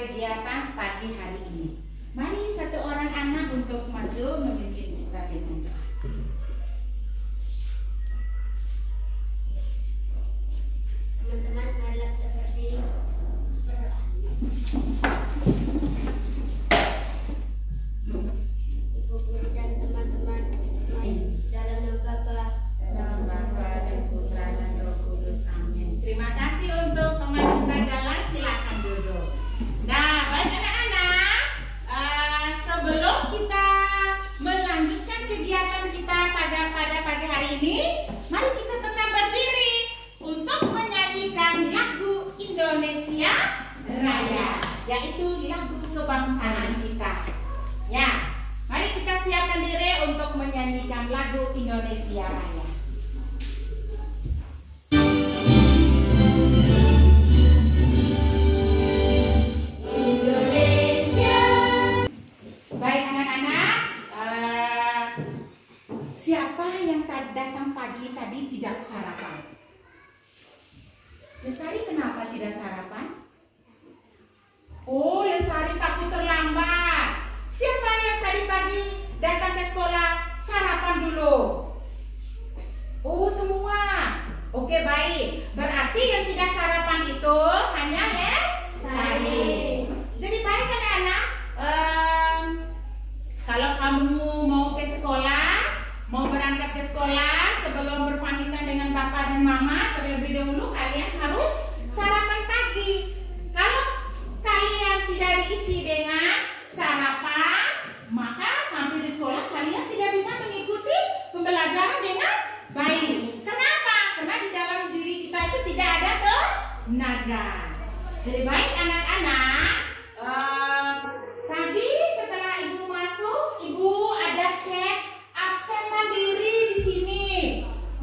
kegiatan pagi hari ini. Mari satu orang anak untuk maju memimpin kita dengan doa. Teman-teman, marilah kita berdiri berdoa. Ibu guru dan teman-teman, mari dalam nama Bapa Dan Putra dan Roh Kudus. Amin. Terima kasih untuk teman kita Galang. Silakan duduk. Nah, baik anak-anak, sebelum kita melanjutkan kegiatan kita pada pagi hari ini, mari kita tetap berdiri untuk menyanyikan lagu Indonesia Raya, yaitu lagu kebangsaan kita. Ya, mari kita siapkan diri untuk menyanyikan lagu Indonesia Raya. Baik anak-anak, siapa yang datang pagi tadi tidak sarapan? Lestari kenapa tidak sarapan? Oh, Lestari takut terlambat. Siapa yang tadi pagi datang ke sekolah sarapan dulu? Oh, semua. Oke, baik. Berarti yang tidak sarapan itu hanya Lestari. Jadi baik anak-anak. Kalau kamu mau ke sekolah, mau berangkat ke sekolah, sebelum berpamitan dengan Bapak dan Mama, terlebih dahulu kalian harus sarapan pagi. Kalau kalian tidak diisi dengan sarapan, maka sampai di sekolah kalian tidak bisa mengikuti pembelajaran dengan baik. Kenapa? Karena di dalam diri kita itu tidak ada tenaga. Jadi baik anak-anak, tadi setelah ibu masuk, ibu ada cek absen mandiri di sini.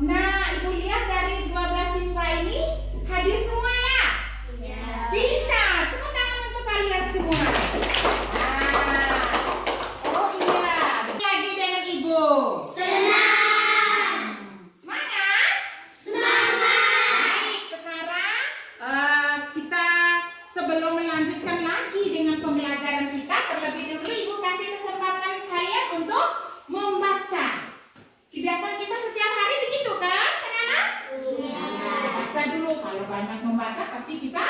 Nah, ibu lihat dari 12 siswa ini hadir semua ya? Ya. Pintar, tepuk tangan untuk kalian semua. Oh iya, lagi dengan ibu. Senang. Semangat? Semangat. Baik, sekarang kita sebelum melanjutkan lagi dengan pembelajaran kita, terlebih dahulu ibu kasih kesempatan kalian untuk membaca. Kebiasaan kita setiap hari begitu kan, anak-anak? Iya. Baca dulu, kalau banyak membaca pasti kita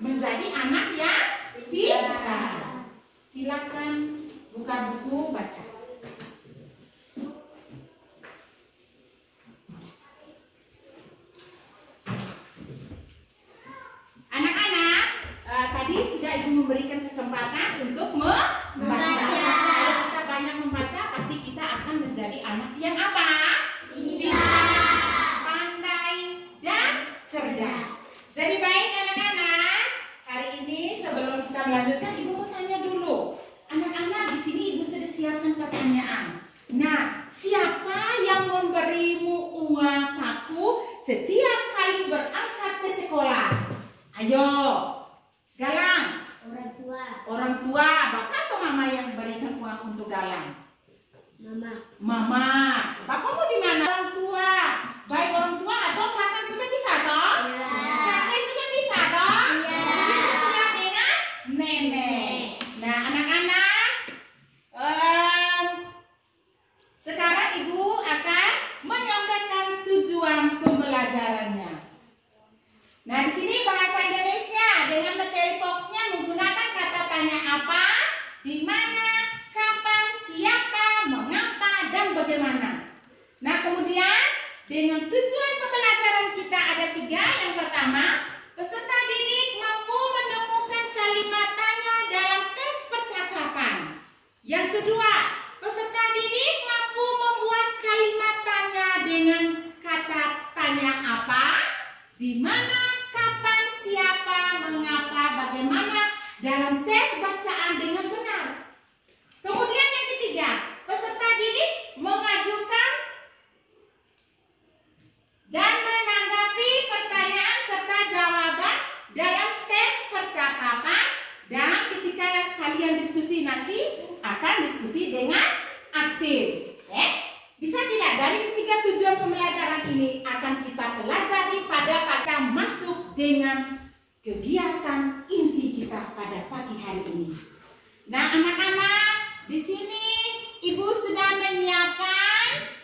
menjadi anak yang pintar. Silakan buka buku baca. Anak-anak, tadi sudah ibu memberikan kesempatan untuk membaca. Kalau kita banyak membaca, pasti kita akan menjadi anak yang apa? Pintar, pandai, dan cerdas. Jadi baik anak-anak, hari ini sebelum kita melanjutkan, ibu mau tanya dulu. Anak-anak, di sini ibu sudah siapkan pertanyaan. Nah, siapa yang memberimu uang saku setiap kali berangkat ke sekolah? Ayo, Galang. Orang tua. Orang tua, bapak atau mama yang berikan uang untuk Galang? Mama. Mama. Bapakmu di mana? Orang tua. Baik orang tua atau kakak juga bisa toh? Ya. Kakek juga bisa toh? Ya. Begitu pula dengan nenek. Nah, anak-anak, sekarang ibu akan menyampaikan tujuan pembelajarannya. Nah, di sini bahasa Indonesia dengan materi pokoknya menggunakan kata tanya apa, di mana, kapan, siapa, mengapa, dan bagaimana. Nah, kemudian dengan tujuan pembelajaran kita ada 3. Yang pertama, peserta didik mampu menemukan kalimat tanya dalam teks percakapan. Yang kedua, peserta didik mampu membuat kalimat tanya dengan kata tanya apa, di mana, kapan, siapa, mengapa, bagaimana dalam tes bacaan dengan benar. Kemudian yang ketiga, peserta didik mengajukan dan menanggapi pertanyaan serta jawaban dalam tes percakapan, dan ketika kalian diskusi nanti akan diskusi dengan aktif. Bisa tidak dari ketiga tujuan pembelajaran ini akan kita pelajari pada masuk dengan kegiatan inti kita pada pagi hari ini. Nah, anak-anak, di sini Ibu sudah menyiapkan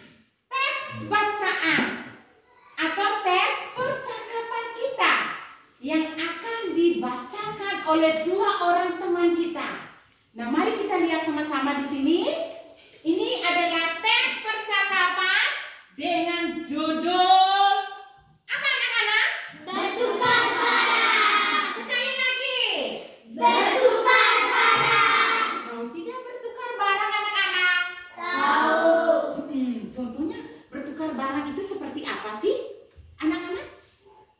tes bacaan atau tes percakapan kita yang akan dibacakan oleh 2 orang teman kita. Nah, mari kita lihat sama-sama di sini. Ini adalah tes percakapan dengan judul apa, anak-anak? Bertukar barang. Sekali lagi. Bertukar barang. Tahu tidak bertukar barang, anak-anak? Tahu. Contohnya bertukar barang itu seperti apa sih, anak-anak?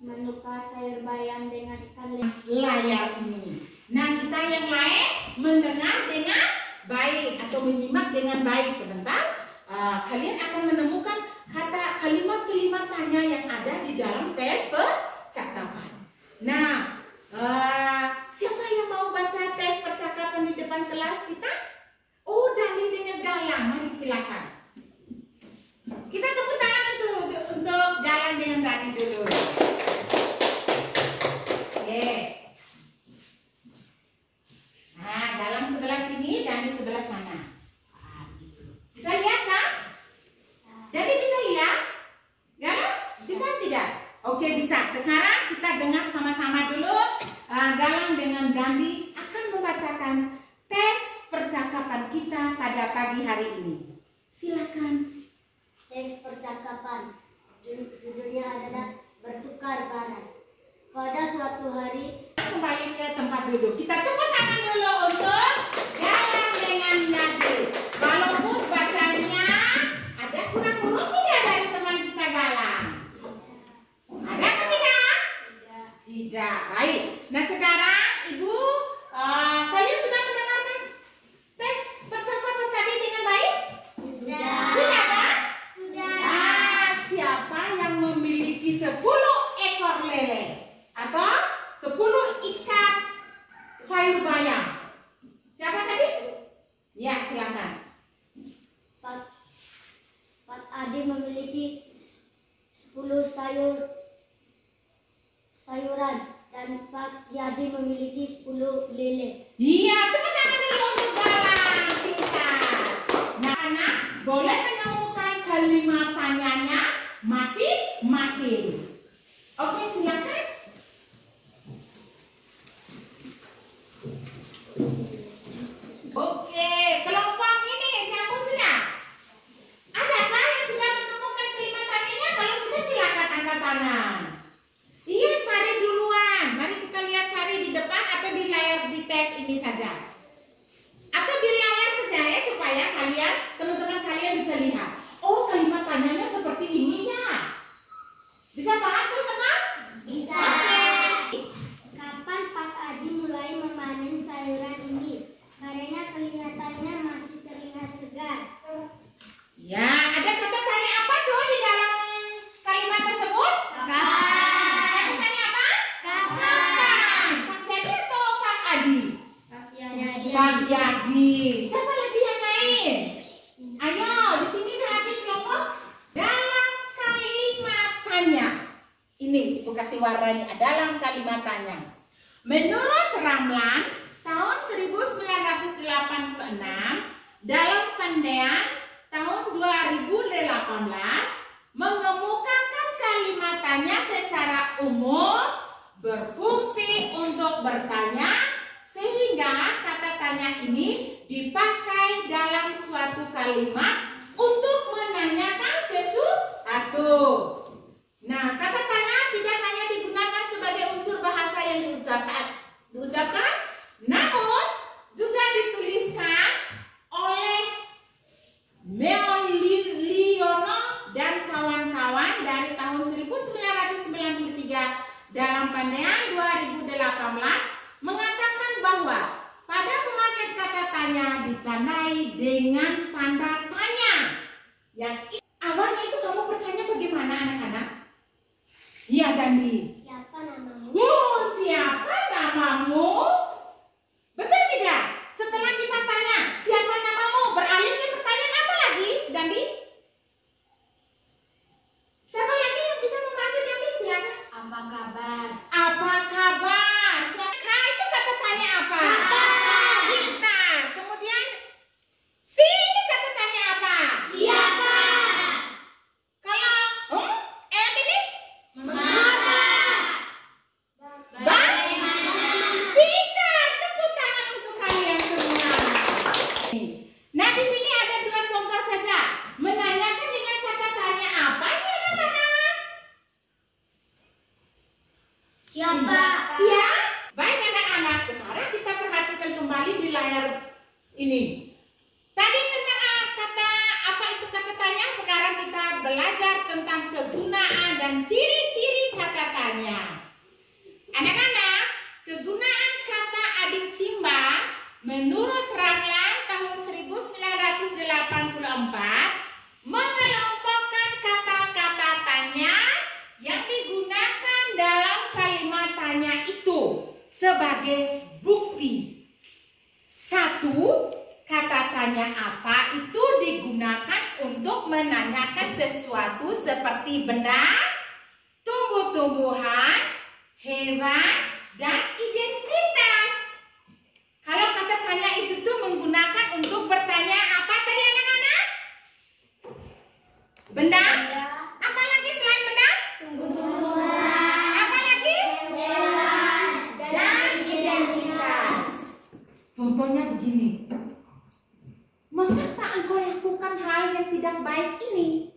Menukar sayur bayam dengan ikan lele. Layar ini. Nah, kita yang lain mendengar dengan baik atau menyimak dengan baik. Sebentar, kalian akan menemukan kalimat-kalimat tanya yang ada di dalam tes percakapan. Nah, siapa yang mau baca tes percakapan di depan kelas kita? Oh, Dani dengan Galang. Mari silakan. Kita tepuk tangan untuk Galang dengan Dani dulu. Oke. Nah, Galang sebelah sini dan di sebelah sana. Bisa lihat kan? Jadi bisa lihat? Galang? Bisa tidak? Oke, bisa. Sekarang kita dengar sama-sama dulu. Galang dengan Dandi akan membacakan tes percakapan kita pada pagi hari ini. Silakan. Tes percakapan. Judulnya adalah bertukar barang. Pada suatu hari, Kembali ke tempat duduk. Kita tepuk tangan dulu untuk Galang dengan Dandi. Walaupun bacanya ada kurang-kurang tidak dari teman kita Galang. Ada atau tidak? Tidak. Baik. Nah, sekarang Ibu, kalian sudah mendengarkan tes percakapan tadi dengan baik? sudah. Sudah kan? Sudah. Siapa yang memiliki 10 ekor lele atau 10 ikat sayur bayam? Siapa tadi? Ya, silakan. Pak Adi memiliki 10 sayuran dan Pak Yadi memiliki 10 lele. Iya, tepuk tangan dulu untuk Galang. Pintar. Nah, anak boleh menemukan kalimat tanyanya masing-masing. Oke, silakan. Oke, kelompok ini campur sudah. Adakah yang sudah menemukan kalimat tanyanya? Kalau sudah, silakan angkat tangan. Iya, Sari duluan. Mari kita lihat Sari di depan atau di layar di tes ini saja. Atau di layar saja ya, supaya teman-teman kalian bisa lihat. Oh, kalimat tanyanya seperti ini ya. Bisa paham teman-teman? Bisa. Oke. Kapan Pak Adi mulai memanen sayuran ini? Karena kelihatannya masih terlihat segar. Ya, ada kata tanya apa tuh di dalam kalimat tersebut? Kapan? Kata tanya apa? Kapan? Pak Jadi atau Pak Adi? Pak Yadi. Pak Yadi. Siapa lagi yang lain? Ayo, di sini lagi kelompok dalam kalimat tanya. Ini Ibu kasih warnanya dalam kalimat tanya. Menurut Ramlan tahun 1986 dalam Pandean tahun 2018 mengemukakan kalimat tanya secara umum berfungsi untuk bertanya, sehingga kata tanya ini dipakai dalam suatu kalimat untuk menanyakan sesuatu. Nah, kata tanya tidak hanya digunakan sebagai unsur bahasa yang diucapkan, namun juga dituliskan oleh Meoliono dan kawan-kawan dari tahun 1993 dalam Pandean 2018 mengatakan bahwa pada pemakaian kata tanya ditandai dengan tanda tanya. Yang awalnya itu kamu bertanya bagaimana anak-anak? Iya, Dandi. Siapa namamu? Siapa namamu? Betul tidak? Setelah kita tanya siapa namamu, beralih ke pertanyaan apa lagi, Dandi? Siapa lagi yang bisa membantu Dandi? Silakan. Apa kabar? Apa kabar? Nah, di sini ada 2 contoh saja. Menanyakan dengan kata tanya apa ini anak-anak? Siapa? Siapa? Baik anak-anak, sekarang kita perhatikan kembali di layar ini. Tadi tentang kata apa itu kata tanya, sekarang kita belajar tentang kegunaan dan ciri-ciri kata tanya. Anak-anak, kegunaan kata adik Simba menurut Ramlan tahun 1984 mengelompokkan kata-kata tanya yang digunakan dalam kalimat tanya itu sebagai bukti. 1. Kata tanya apa itu digunakan untuk menanyakan sesuatu seperti benda, tumbuh-tumbuhan, hewan, dan identitas. Kalau kata tanya itu tuh menggunakan untuk bertanya apa tadi anak-anak? Benda? Apa lagi selain benda? Tumbuh-tumbuhan. Apa lagi? Hewan. Dan identitas. Contohnya begini. Mengapa engkau lakukan hal yang tidak baik ini?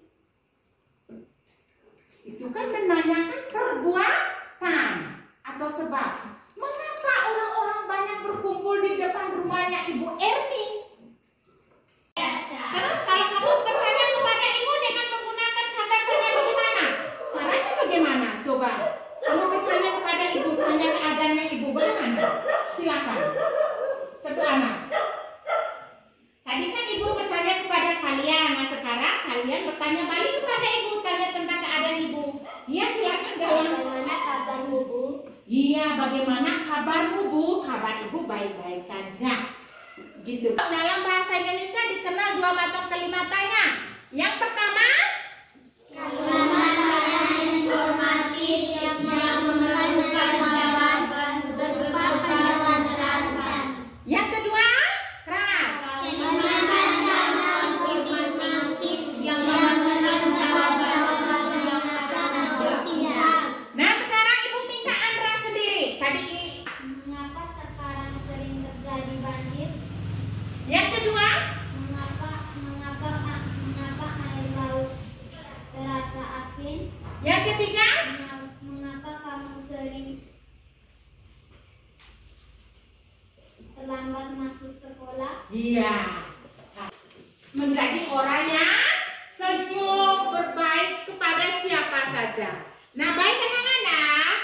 Itu kan menanyakan perbuatan atau sebab. Mengapa orang-orang banyak berkumpul di depan rumahnya Ibu Erni? Terus kalau kamu bertanya kepada ibu dengan menggunakan kata tanya bagaimana? Caranya bagaimana? Coba. Kamu bertanya kepada ibu, tanya keadaannya ibu bagaimana? Silakan. Satu anak. Tadi kan ibu bertanya kepada kalian, nah sekarang kalian bertanya balik kepada ibu, tanya tentang keadaan ibu. Iya silakan Galang. Bagaimana kabarmu, Bu? Iya, bagaimana kabarmu Bu? Kabar ibu baik-baik saja. Gitu. Dalam bahasa Indonesia dikenal 2 macam kalimat tanya. Yang pertama, Kalimat tanya informatif yang memerlukan jawaban berupa penjelasan. yang kedua, keras. Kalimat tanya informatif yang memerlukan jawaban atau tidak. Nah, sekarang ibu minta Andra sendiri. Tadi Mengapa sekarang sering terjadi banjir? yang kedua, Mengapa air laut terasa asin? yang ketiga, Mengapa kamu sering terlambat masuk sekolah? iya. Menjadi orang yang senyum, berbaik kepada siapa saja. Nah, baik anak-anak.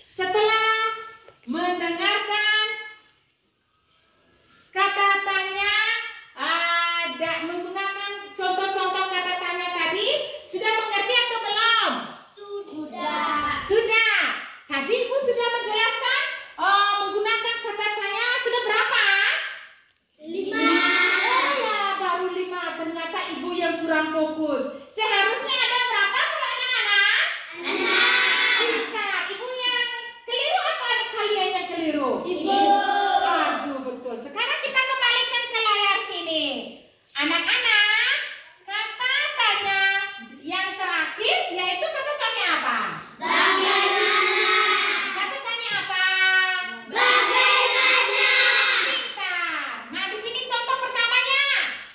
Setelah mendengarkan kata tanya, ada menggunakan contoh-contoh kata tanya tadi, sudah mengerti atau belum? Sudah. Sudah. Tadi ibu sudah menjelaskan menggunakan kata tanya sudah berapa? 5. Oh ya, baru 5. Ternyata ibu yang kurang fokus. Seharusnya ada berapa kalau anak-anak? 6. Pintar. Ibu yang keliru atau anak kalian yang keliru? Ibu. Aduh, betul. Sekarang kita kembalikan ke layar sini. Anak-anak, kata tanya yang terakhir yaitu kata tanya apa? Bagaimana? Kata tanya apa? Bagaimana? Pintar. Nah, di sini contoh pertamanya.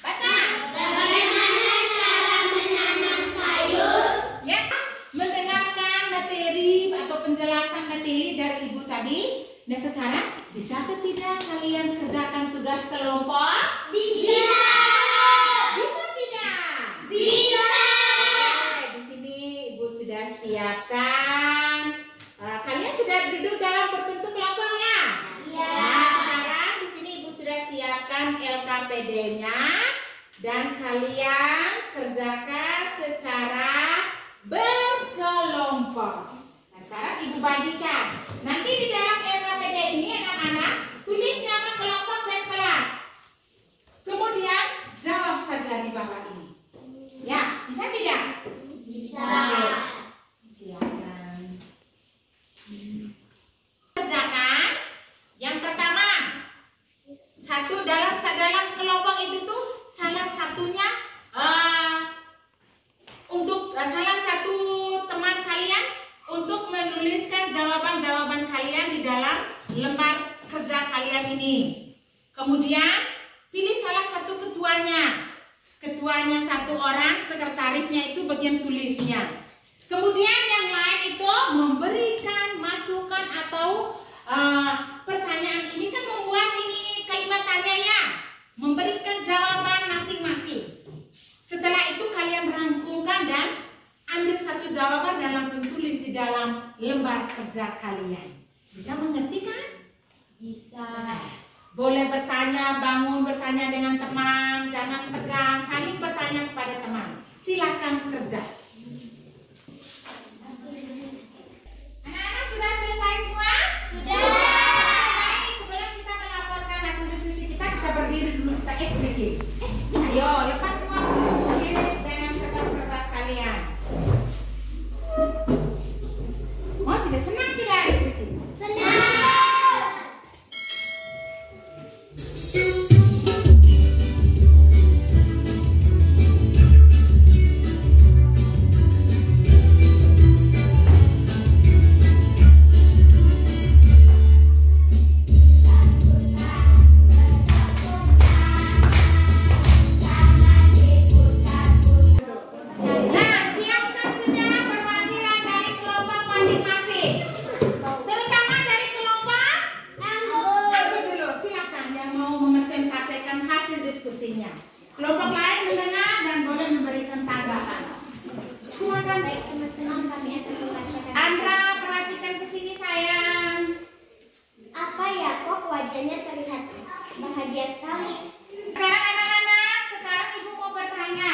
Baca. Bagaimana cara menanam sayur? Ya, mendengarkan materi atau penjelasan materi dari ibu tadi. Nah, sekarang bisa atau tidak kalian kerjakan tugas kelompok? Bisa. Bisa tidak? Bisa. Oke, di sini ibu sudah siapkan. Kalian sudah duduk dalam berbentuk kelompok ya? Iya. Nah, sekarang di sini ibu sudah siapkan LKPD-nya dan kalian kerjakan secara berkelompok. Nah, sekarang ibu bagikan. Nanti di dalam LKPD ini anak-anak tulis nama kelompok dan kelas. Kemudian jawab saja di bawah ini. Ya, bisa tidak? Bisa. Oke. Silakan. Kerjakan. Yang pertama, dalam kelompok itu tuh salah satunya untuk kalian ini. Kemudian pilih salah satu ketuanya. Ketuanya satu orang, sekretarisnya itu bagian tulisnya. Kemudian yang lain itu memberikan masukan atau pertanyaan ini kan membuat ini kalimat tanya ya, memberikan jawaban masing-masing. Setelah itu kalian merangkumkan dan ambil satu jawaban dan langsung tulis di dalam lembar kerja kalian. Bisa mengerti kan? Bisa. Boleh bertanya, bangun bertanya dengan teman, jangan tegang, saling bertanya kepada teman. Silakan kerja. Anak-anak sudah selesai semua? Sudah. Baik, sebelum kita melaporkan hasil diskusi kita berdiri dulu, kita explain. Ayo, lepas semua tulis dengan kertas-kertas kalian. Oh, tidak senang tidak explain? Senang. Kelompok lain mendengar dan boleh memberikan tanggapan. Silakan. Baik teman-teman, kami akan membacakan. Andra, perhatikan ke sini sayang. Apa ya kok wajahnya terlihat bahagia sekali? Sekarang anak-anak, sekarang ibu mau bertanya.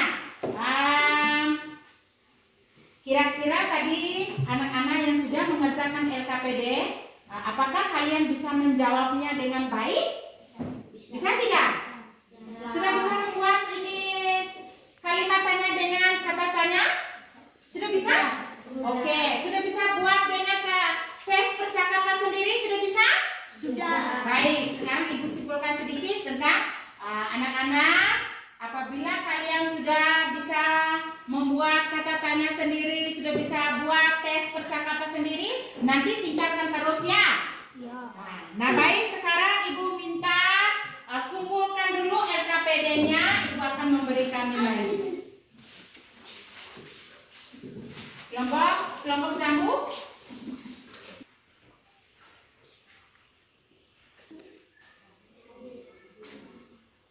Kira-kira tadi anak-anak yang sudah mengerjakan LKPD, apakah kalian bisa menjawabnya dengan baik? Bisa tidak? Sudah bisa membuat ini kalimat tanya dengan kata tanya? Sudah bisa? Oke, sudah bisa buat dengan tes percakapan sendiri? Sudah bisa? Sudah. Baik, sekarang ibu simpulkan sedikit tentang anak-anak. Apabila kalian sudah bisa membuat kata tanya sendiri, sudah bisa buat tes percakapan sendiri, nanti tingkatkan terus ya. Nah, baik, sekarang ibu minta kumpulkan dulu LKPD-nya, ibu akan memberikan nilai. Kelompok jambu.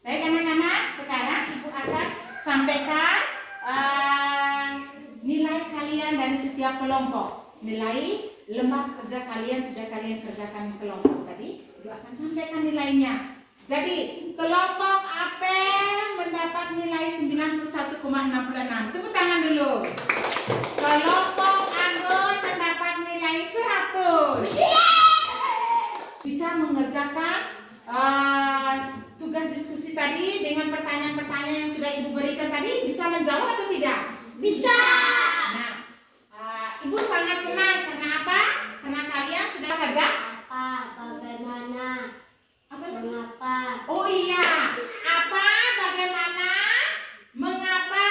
Baik anak-anak, sekarang ibu akan sampaikan nilai kalian dari setiap kelompok. Nilai lembar kerja kalian sudah kalian kerjakan kelompok tadi, ibu akan sampaikan nilainya. Jadi kelompok apel mendapat nilai 91,66. Tepuk tangan dulu. Kelompok anggun mendapat nilai 100. Bisa mengerjakan tugas diskusi tadi dengan pertanyaan-pertanyaan yang sudah ibu berikan tadi. Bisa menjawab atau tidak? Bisa. Nah, ibu sangat senang karena apa? Karena kalian sudah saja. Apa, bagaimana, mengapa. Oh iya, apa, bagaimana, mengapa.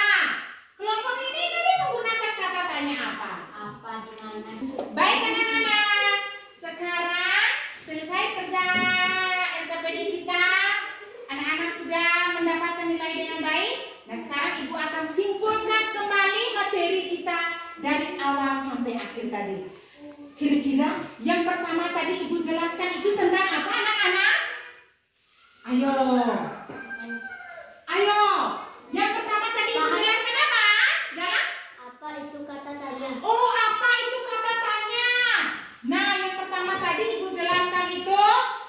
Kelompok ini tadi menggunakan kata tanya apa? Apa, di mana. Baik anak-anak, sekarang selesai kerja LKPD kita. Anak-anak sudah mendapatkan nilai dengan baik. Nah sekarang ibu akan simpulkan kembali materi kita dari awal sampai akhir tadi. Kira-kira yang pertama tadi ibu jelaskan itu tentang apa anak-anak? Ayo. Ayo. Yang pertama tadi ibu jelaskan apa? Galang? Apa itu kata tanya? Oh, apa itu kata tanya? Nah, yang pertama tadi ibu jelaskan itu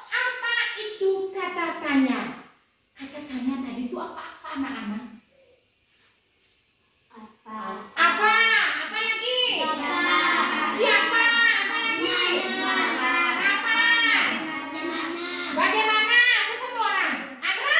apa itu kata tanya? Kata tanya tadi itu apa anak-anak? Apa? Apa? Apa lagi? Siapa? Siapa? Apa lagi? Mana? Kapan? Bagaimana? Bagaimana? Sesatu orang. Andra?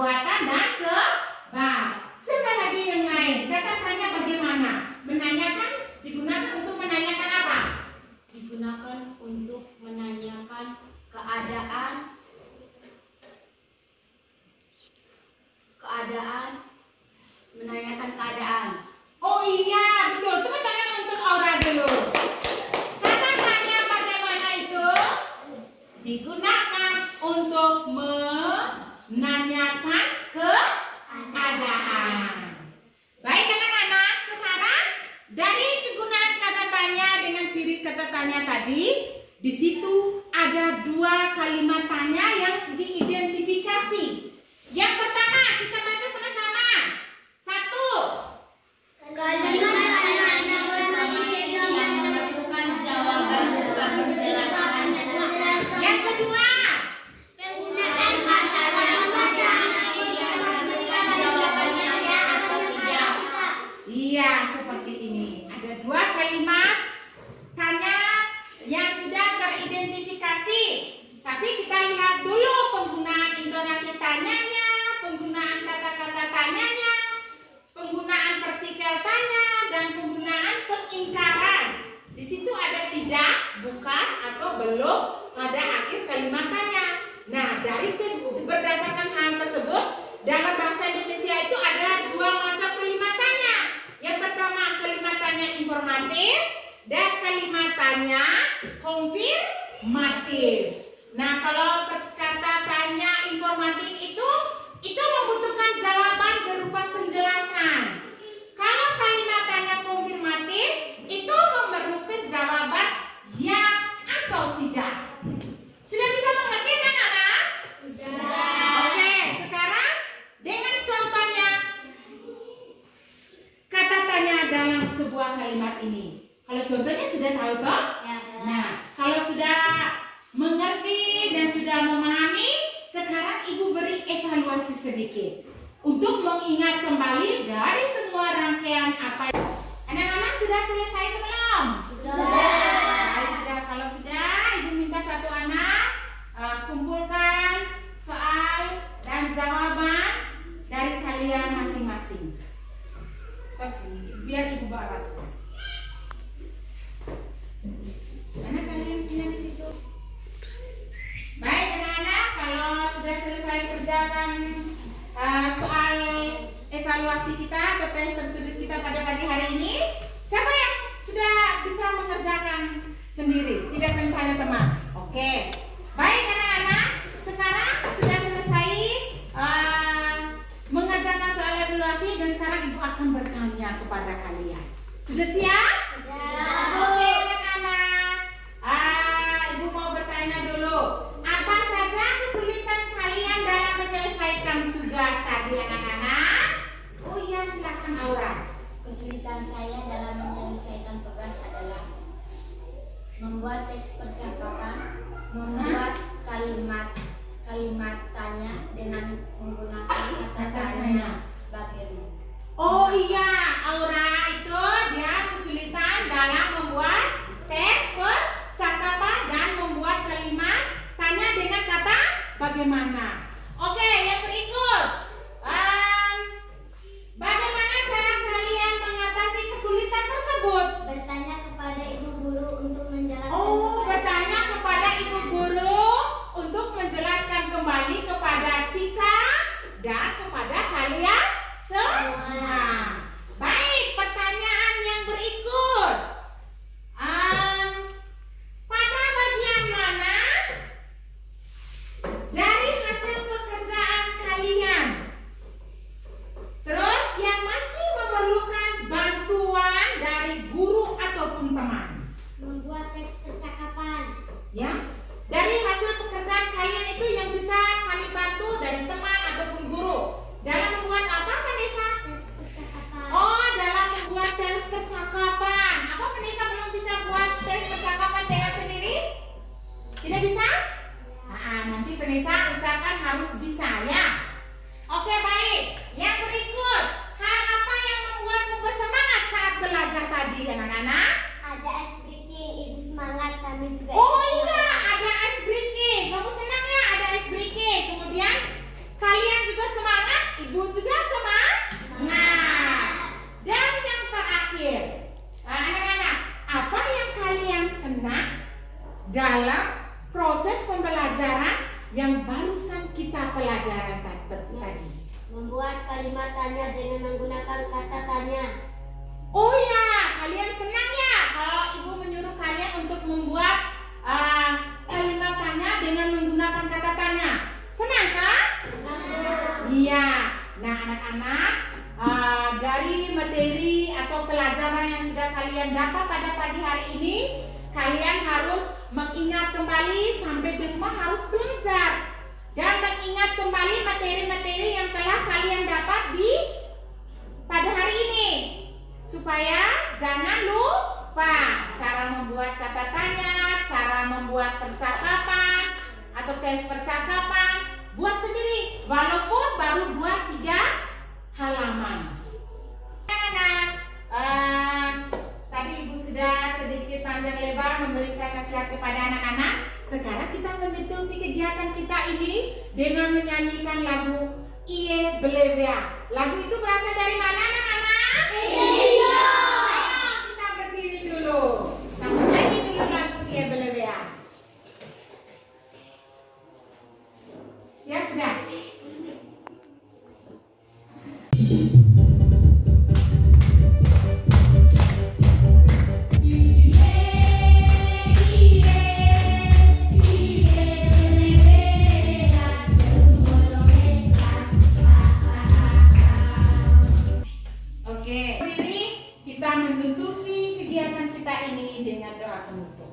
perbuatan dan sebab. Siapa lagi yang lain? Kata tanya bagaimana? Menanyakan digunakan untuk menanyakan apa? Digunakan untuk menanyakan keadaan, menanyakan keadaan. Oh iya, betul. Tepuk tangan untuk Aura dulu. Kata tanya bagaimana itu digunakan untuk menanyakan keadaan. Baik anak-anak, sekarang dari kegunaan kata tanya dengan ciri kata tanya tadi, di situ ada 2 kalimat tanya yang diidentifikasi. Yang pertama kita baca sama-sama. 1. Kalimat tanya yang memerlukan jawaban berupa penjelasan. Yang kedua, Penggunaan kata kalimat yang memerlukan jawabannya ada atau tidak. iya seperti ini. Ada 2 kalimat tanya yang sudah teridentifikasi. Tapi kita lihat dulu penggunaan intonasi tanyanya, penggunaan kata-kata tanyanya, penggunaan partikel tanya, dan penggunaan pengingkaran. Di situ ada tidak, bukan, atau belum pada akhir kalimat tanya. Nah, dari berdasarkan hal tersebut, dalam bahasa Indonesia itu ada 2 macam kalimat tanya. Yang pertama kalimat tanya informatif dan kalimat tanya konfirmatif. Nah, kalau kata tanya informatif itu membutuhkan jawaban berupa penjelasan. Kalau kalimat tanya konfirmatif itu memerlukan jawaban ya atau tidak. Sudah bisa mengerti anak-anak? Sudah. Oke, sekarang dengan contohnya kata tanya dalam sebuah kalimat ini. Kalau contohnya sudah tahu toh? Ya. Nah, kalau sudah mengerti dan sudah memahami, sekarang Ibu beri evaluasi sedikit untuk mengingat kembali dari semua rangkaian apa. Anak-anak sudah selesai atau belum? Sudah. Baik, sudah. Kalau sudah, Ibu minta satu anak kumpulkan soal dan jawaban dari kalian masing-masing. Stop sini, biar Ibu bawa saja. Mana kalian punya di situ? Baik anak-anak, kalau sudah selesai kerjakan soal evaluasi kita atau tes tertulis kita pada pagi hari ini, siapa yang sudah bisa mengerjakan sendiri? Tidak tanya teman. Oke. Baik anak-anak, sekarang sudah selesai mengerjakan soal evaluasi dan sekarang Ibu akan bertanya kepada kalian. Sudah siap? Sudah. Oke anak-anak. Ibu mau bertanya dulu. Apa saja kesulitan kalian dalam menyelesaikan tugas tadi anak-anak? Oh iya, silakan Aura. Kesulitan saya dalam menyelesaikan tugas adalah membuat teks percakapan, membuat kalimat tanya dengan menggunakan kata tanya bagaimana. Oh iya, Aura itu dia kesulitan dalam membuat teks percakapan dan membuat kalimat tanya dengan kata bagaimana. Oke, yang berikut. Bagaimana cara kalian mengatasi kesulitan tersebut? Bertanya kepada ibu guru untuk menjelaskan. Oh, bertanya kepada ibu guru untuk menjelaskan kembali kepada Cika dan kepada kalian semua. Baik, pertanyaan yang berikut. Pada bagian mana dari hasil pekerjaan kalian terus yang masih memerlukan bantuan dari guru ataupun teman? Membuat teks percakapan. Ya, dari hasil pekerjaan kalian itu yang bisa kami bantu dari teman ataupun guru dalam membuat apa, Vanessa? Teks percakapan. Oh, dalam membuat teks percakapan. Apa Vanessa belum bisa buat teks percakapan dengan sendiri? Tidak bisa? Nanti Vanessa usahakan harus bisa ya. Oke, baik. Yang berikut, hal apa yang membuatmu bersemangat saat belajar tadi, anak-anak? Ada ice breaking, ibu semangat, kami juga. Oh iya, ada ice breaking. Kamu senang ya ada ice breaking. Kemudian kalian juga semangat yang barusan kita pelajaran tadi? Membuat kalimat tanya dengan menggunakan kata tanya. Oh ya, kalian senang ya kalau ibu menyuruh kalian untuk membuat kalimat tanya dengan menggunakan kata tanya. Senang kan? Iya. Nah anak-anak, dari materi atau pelajaran yang sudah kalian dapat pada pagi hari ini, kalian harus mengingat kembali sampai di rumah harus belajar dan mengingat kembali materi-materi yang telah kalian dapat pada hari ini, supaya jangan lupa cara membuat kata tanya, cara membuat percakapan atau tes percakapan. Buat sendiri walaupun baru 2-3 halaman. Anak-anak, tadi ibu sudah sedikit panjang lebar memberikan nasihat kepada anak-anak. Sekarang kita menutupi kegiatan kita ini dengan menyanyikan lagu Iye Belevea. Lagu itu berasal dari mana anak-anak? Ayo kita berdiri dulu. Kita menyanyi dulu lagu Iye Belevea. Siap sudah? Oke, berdiri, kita menutupi kegiatan kita ini dengan doa penutup.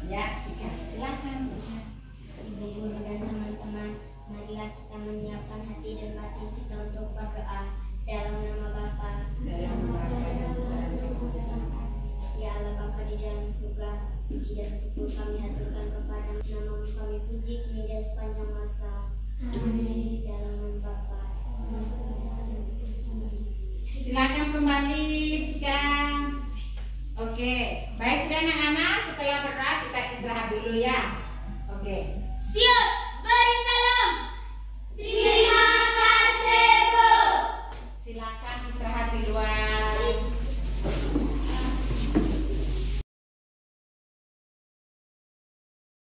Ya, silakan. Ibu guru dan teman-teman, marilah kita menyiapkan hati dan batin kita untuk berdoa dalam nama Bapa, ya Allah Bapa di dalam surga. Puji dan syukur kami haturkan kepada nama kami, puji kini dan sepanjang masa. Amin. Dalam nama Bapa. Silakan kembali jika. Oke, baik sudah anak-anak, setelah berdoa kita istirahat dulu ya. Oke. Siap.